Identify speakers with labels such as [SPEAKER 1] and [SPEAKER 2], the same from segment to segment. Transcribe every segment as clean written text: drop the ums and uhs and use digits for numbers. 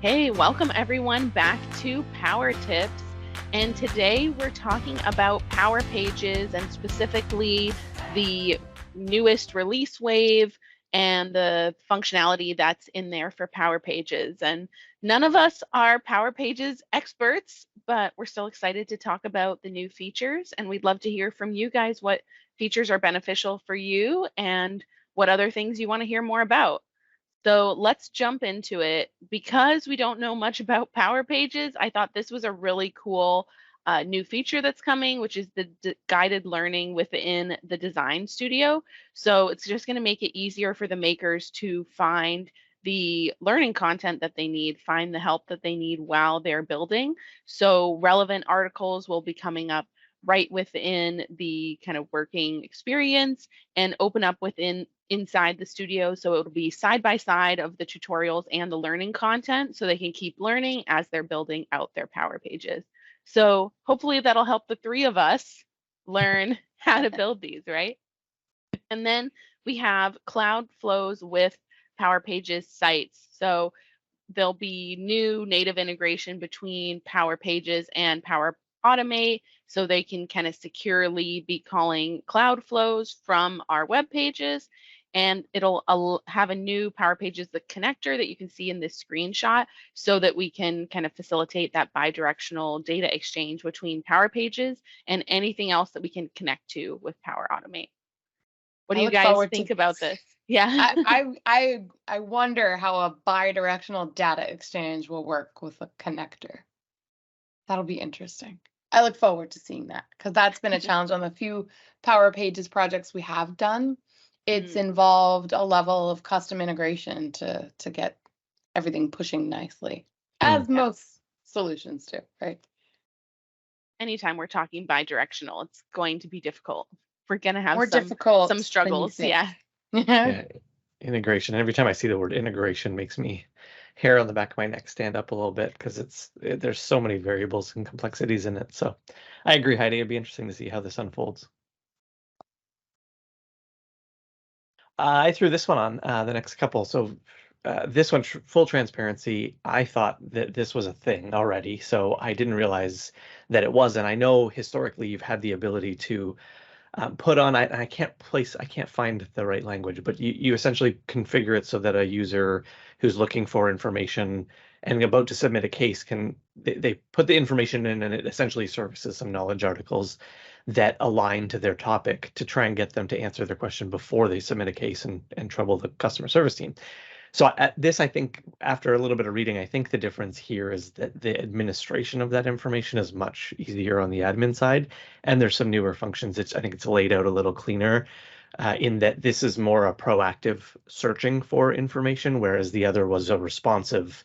[SPEAKER 1] Hey, welcome everyone back to Power Tips. And today we're talking about Power Pages and specifically the newest release wave and the functionality that's in there for Power Pages. And none of us are Power Pages experts, but we're still excited to talk about the new features. And we'd love to hear from you guys what features are beneficial for you and what other things you want to hear more about. So let's jump into it. Because we don't know much about Power Pages, I thought this was a really cool new feature that's coming, which is the guided learning within the design studio. So it's just going to make it easier for the makers to find the learning content that they need, find the help that they need while they're building. So relevant articles will be coming up right within the kind of working experience and open up inside the studio. So it'll be side by side of the tutorials and the learning content so they can keep learning as they're building out their Power Pages. So hopefully that'll help the three of us learn how to build these, right? And then we have cloud flows with Power Pages sites. So there'll be new native integration between Power Pages and Power Automate so they can kind of securely be calling cloud flows from our web pages. And it'll have a new Power Pages, the connector that you can see in this screenshot so that we can kind of facilitate that bi-directional data exchange between Power Pages and anything else that we can connect to with Power Automate. What
[SPEAKER 2] I
[SPEAKER 1] do you
[SPEAKER 2] look
[SPEAKER 1] guys
[SPEAKER 2] forward
[SPEAKER 1] think
[SPEAKER 2] to
[SPEAKER 1] about this? Yeah.
[SPEAKER 2] I wonder how a bi-directional data exchange will work with a connector. That'll be interesting. I look forward to seeing that because that's been a challenge on the few Power Pages projects we have done. It's involved a level of custom integration to get everything pushing nicely, as most solutions do, right?
[SPEAKER 1] Anytime we're talking bi-directional, it's going to be difficult. We're going to have
[SPEAKER 2] More
[SPEAKER 1] some
[SPEAKER 2] difficult
[SPEAKER 1] struggles.
[SPEAKER 2] than you
[SPEAKER 1] Yeah.
[SPEAKER 2] think.
[SPEAKER 3] Yeah, integration. Every time I see the word integration makes me hair on the back of my neck stand up a little bit because there's so many variables and complexities in it. So I agree, Heidi. It'd be interesting to see how this unfolds. I threw this one on the next couple. So this one, full transparency, I thought that this was a thing already. So I didn't realize that it wasn't. I know historically you've had the ability to put on, I can't find the right language, but you essentially configure it so that a user who's looking for information and about to submit a case they put the information in and it essentially surfaces some knowledge articles that align to their topic to try and get them to answer their question before they submit a case and trouble the customer service team. So I think after a little bit of reading, I think the difference here is that the administration of that information is much easier on the admin side. And there's some newer functions. I think it's laid out a little cleaner in that this is more a proactive searching for information, whereas the other was a responsive,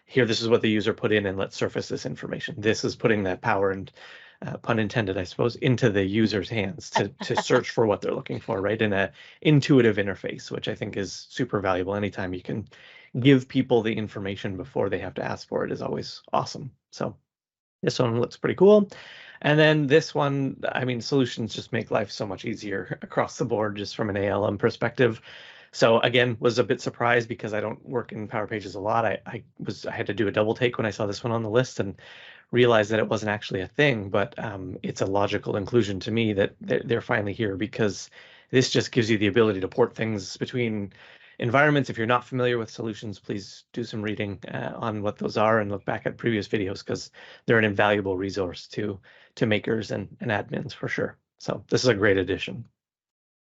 [SPEAKER 3] here, this is what the user put in and let's surface this information. This is putting that power and pun intended, I suppose, into the user's hands to search for what they're looking for, right? In a intuitive interface, which I think is super valuable. Anytime you can give people the information before they have to ask for it is always awesome. So this one looks pretty cool. And then this one, I mean, solutions just make life so much easier across the board, just from an ALM perspective. So again, was a bit surprised because I don't work in Power Pages a lot. I had to do a double take when I saw this one on the list and realized that it wasn't actually a thing, but it's a logical inclusion to me that they're finally here because this just gives you the ability to port things between environments. If you're not familiar with solutions, please do some reading on what those are and look back at previous videos because they're an invaluable resource to makers and admins for sure. So this is a great addition.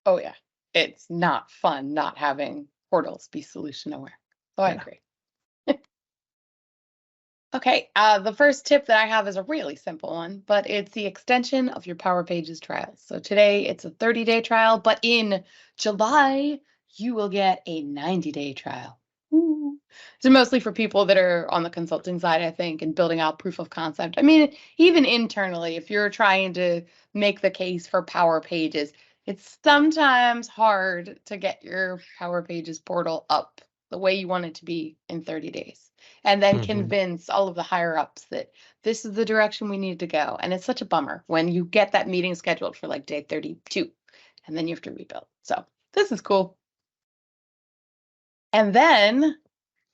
[SPEAKER 2] Oh yeah, it's not fun not having portals be solution aware. So I agree. Okay, the first tip that I have is a really simple one, but it's the extension of your Power Pages trials. So today it's a 30-day trial, but in July, you will get a 90-day trial. Ooh. So mostly for people that are on the consulting side, I think, and building out proof of concept. I mean, even internally, if you're trying to make the case for Power Pages, it's sometimes hard to get your Power Pages portal up the way you want it to be in 30 days. And then convince all of the higher ups that this is the direction we need to go. And it's such a bummer when you get that meeting scheduled for like day 32 and then you have to rebuild. So this is cool. And then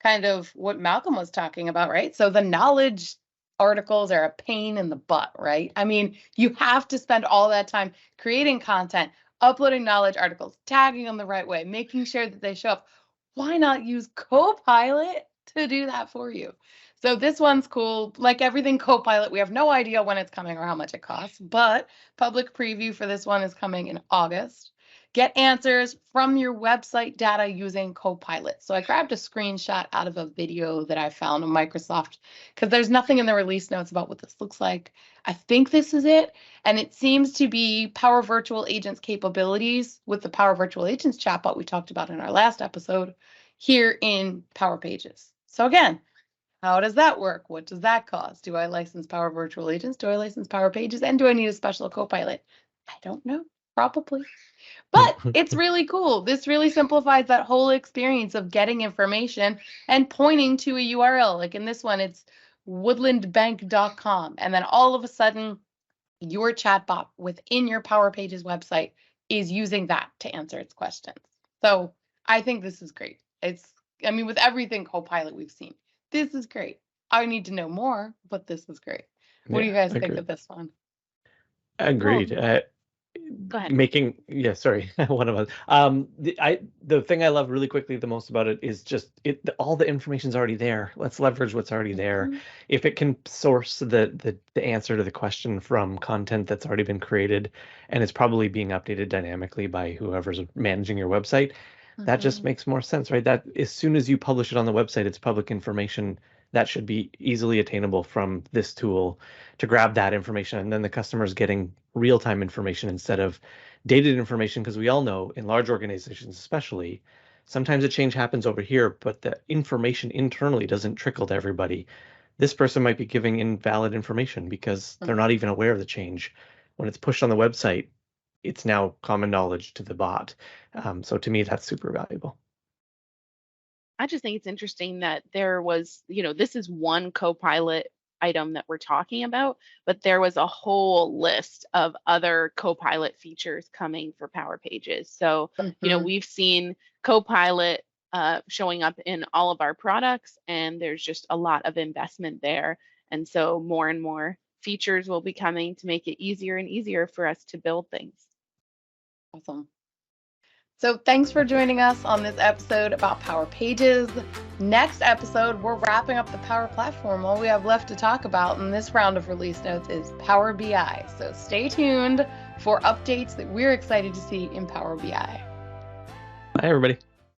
[SPEAKER 2] kind of what Malcolm was talking about, right? So the knowledge articles are a pain in the butt, right? I mean, you have to spend all that time creating content, uploading knowledge articles, tagging them the right way, making sure that they show up. Why not use Copilot to do that for you? So this one's cool. Like everything Copilot, we have no idea when it's coming or how much it costs, but public preview for this one is coming in August. Get answers from your website data using Copilot. So I grabbed a screenshot out of a video that I found on Microsoft because there's nothing in the release notes about what this looks like. I think this is it. And it seems to be Power Virtual Agents capabilities with the Power Virtual Agents chatbot we talked about in our last episode here in Power Pages. So again, how does that work? What does that cost? Do I license Power Virtual Agents? Do I license Power Pages? And do I need a special Copilot? I don't know. Probably. But it's really cool. This really simplifies that whole experience of getting information and pointing to a URL. Like in this one, it's woodlandbank.com. And then all of a sudden, your chatbot within your Power Pages website is using that to answer its questions. So I think this is great. I mean, with everything Copilot we've seen, this is great. I need to know more, but this is great. What do you guys think of this one?
[SPEAKER 3] Agreed.
[SPEAKER 1] Go ahead.
[SPEAKER 3] Sorry, one of us. The thing I love really quickly the most about it is just all the information's already there. Let's leverage what's already there. If it can source the answer to the question from content that's already been created and it's probably being updated dynamically by whoever's managing your website, that just makes more sense, right? That as soon as you publish it on the website, it's public information that should be easily attainable from this tool to grab that information. And then the customer's getting real-time information instead of dated information, because we all know in large organizations especially, sometimes a change happens over here, but the information internally doesn't trickle to everybody. This person might be giving invalid information because they're not even aware of the change. When it's pushed on the website, it's now common knowledge to the bot. So to me, that's super valuable.
[SPEAKER 1] I just think it's interesting that there was, this is one Copilot item that we're talking about, but there was a whole list of other Copilot features coming for Power Pages. So, we've seen Copilot showing up in all of our products, and there's just a lot of investment there. And so more and more features will be coming to make it easier and easier for us to build things.
[SPEAKER 2] Awesome. So thanks for joining us on this episode about Power Pages. Next episode, we're wrapping up the Power Platform. All we have left to talk about in this round of release notes is Power BI. So stay tuned for updates that we're excited to see in Power BI.
[SPEAKER 3] Bye, everybody.